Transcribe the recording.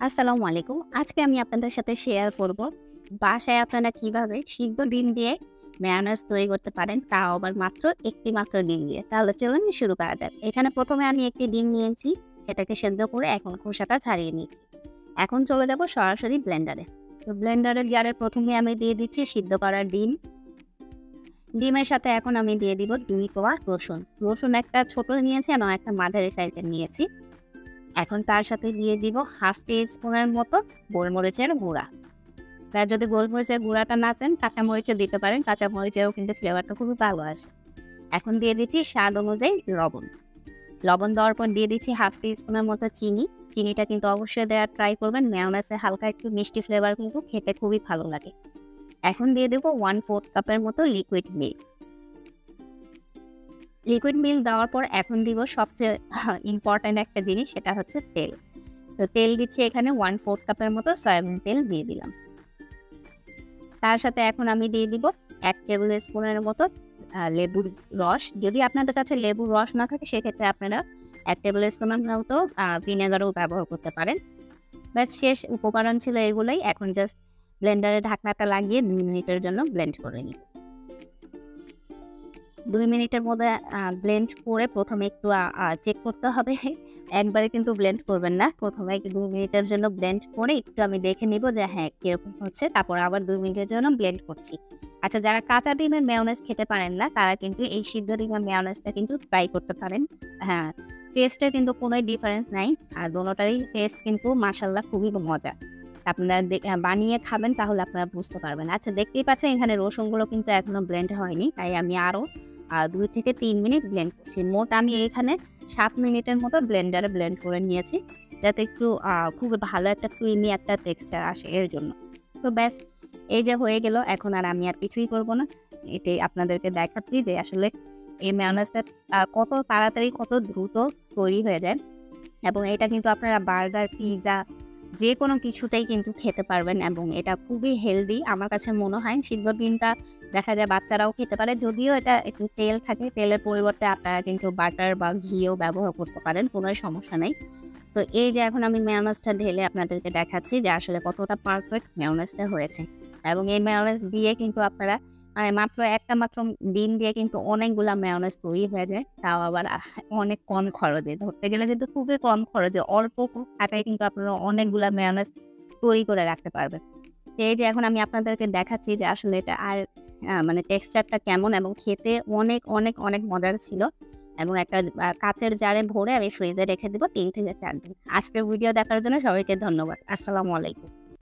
আসসালামু আলাইকুম। আজকে আমি আপনাদের সাথে শেয়ার করব বাসায় আপনারা কিভাবে সিদ্ধ ডিম দিয়ে মেয়োনেজ তৈরি করতে পারেন, তাও আবার মাত্র একটি মাত্র ডিম দিয়ে। তাহলে চলুন শুরু করা যাক। এখানে প্রথমে আমি একটি ডিম নিয়েছি, সেটাকে সেদ্ধ করে এখন খোসাটা ছাড়িয়ে নিয়েছি। এখন চলে যাব সরাসরি ব্লেন্ডারে। তো ব্লেন্ডারের জারে প্রথমে আমি দিয়ে দিচ্ছি সিদ্ধ করা ডিম। ডিমের সাথে এখন আমি দিয়ে দিব 2 কোয়া রসুন। রসুন একটা ছোট নিয়েছি এবং একটা মাঝারি সাইজের নিয়েছি। এখন তার সাথে দিয়ে দিব হাফ টি স্পুনের মতো গোলমরিচের গুঁড়া। আর যদি গোলমরিচের গুঁড়াটা না চান, কাঁচামরিচও দিতে পারেন। কাঁচামরিচেরও কিন্তু ফ্লেভারটা খুবই ভালো আসে। এখন দিয়ে দিচ্ছি স্বাদ অনুযায়ী লবণ। লবণ দেওয়ার পর দিয়ে দিচ্ছি হাফ টি স্পুনের মতো চিনি। চিনিটা কিন্তু অবশ্যই দেওয়ার ট্রাই করবেন। মেয়োনেজে হালকা একটু মিষ্টি ফ্লেভার কিন্তু খেতে খুবই ভালো লাগে। এখন দিয়ে দেবো 1/4 কাপের মতো লিকুইড মিল্ক। লিকুইড মিল্ক দেওয়ার পর এখন দিব সবচেয়ে ইম্পর্ট্যান্ট একটা জিনিস, সেটা হচ্ছে তেল। তো তেল দিচ্ছি এখানে 1/4 কাপের মতো সয়াবিন তেল দিয়ে দিলাম। তার সাথে এখন আমি দিয়ে দিব 1 টেবিল স্পুনের মতো লেবুর রস। যদি আপনাদের কাছে লেবুর রস না থাকে, সেক্ষেত্রে আপনারা 1 টেবিল স্পুনের মতো ভিনেগারও ব্যবহার করতে পারেন। ব্যাস, শেষ উপকরণ ছিল এগুলোই। এখন জাস্ট ব্লেন্ডারে ঢাকনাটা লাগিয়ে 2 মিনিটের জন্য ব্লেন্ড করে নিব। 2 মিনিটের মধ্যে ব্লেন্ড করে প্রথমে একটু চেক করতে হবে। একবারে কিন্তু ব্লেন্ড করবেন না। প্রথমে 2 মিনিটের জন্য ব্লেন্ড করে একটু আমি দেখে নিব যে হ্যাঁ, কিরকম হচ্ছে। তারপর আবার 2 মিনিটের জন্য ব্লেন্ড করছি। আচ্ছা, যারা কাঁচা ডিমের মেয়োনেজ খেতে পারেন না, তারা কিন্তু এই সিদ্ধ ডিমের মেয়োনেজটা কিন্তু ট্রাই করতে পারেন। হ্যাঁ, টেস্টের কিন্তু কোনো ডিফারেন্স নাই। আর দোনোটারই টেস্ট কিন্তু মাশাআল্লাহ খুবই মজা। আপনারা বানিয়ে খাবেন, তাহলে আপনারা বুঝতে পারবেন। আচ্ছা, দেখতেই পাচ্ছেন এখানে রসুনগুলো কিন্তু এখনো ব্লেন্ড হয়নি, তাই আমি আরও 2 থেকে 3 মিনিট ব্লেন্ড করছি। মোট আমি এখানে 7 মিনিটের মতো ব্লেন্ডারে ব্লেন্ড করে নিয়েছি, যাতে একটু খুব ভালো একটা ক্রিমি একটা টেক্সচার আসে, এর জন্য। তো ব্যাস, এই যে হয়ে গেল। এখন আর আমি আর কিছুই করব না। এটাই আপনাদেরকে দেখাচ্ছি যে আসলে এই মেয়োনেজটা কত তাড়াতাড়ি, কত দ্রুত তৈরি হয়ে যায়। এবং এটা কিন্তু আপনারা বার্গার, পিৎজা যে কোনো কিছুতেই কিন্তু খেতে পারবেন এবং এটা খুবই হেলদি। আমার কাছে মনে হয় সিদ্ধ ডিমটা দেখা যায় বাচ্চারাও খেতে পারে। যদিও এটা একটু তেল থাকে, তেলের পরিবর্তে আপনারা কিন্তু বাটার বা ঘিও ব্যবহার করতে পারেন, কোনো সমস্যা নেই। তো এই যে এখন আমি মেয়োনেজটা ঢেলে আপনাদেরকে দেখাচ্ছি যে আসলে কতটা পারফেক্ট মেয়োনেজটা হয়েছে। এবং এই মেয়োনেজ দিয়ে কিন্তু আপনারা মাত্র একটা মাত্র ডিম দিয়ে কিন্তু অনেকগুলা মেয়োনেজ তৈরি হয়ে যায়, তাও আবার অনেক কম খরচে। ধরতে গেলে কিন্তু খুবই কম খরচে, অল্প টাকায় কিন্তু আপনারা অনেকগুলা মেয়োনেজ তৈরি করে রাখতে পারবেন। তো এই যে এখন আমি আপনাদেরকে দেখাচ্ছি যে আসলে এটা আর মানে টেক্সচারটা কেমন, এবং খেতে অনেক অনেক অনেক মজার ছিল। এবং একটা কাচের জারে ভরে আমি ফ্রিজে রেখে দেবো 3 থেকে 4 দিন। আজকের ভিডিও দেখার জন্য সবাইকে ধন্যবাদ। আসসালামু আলাইকুম।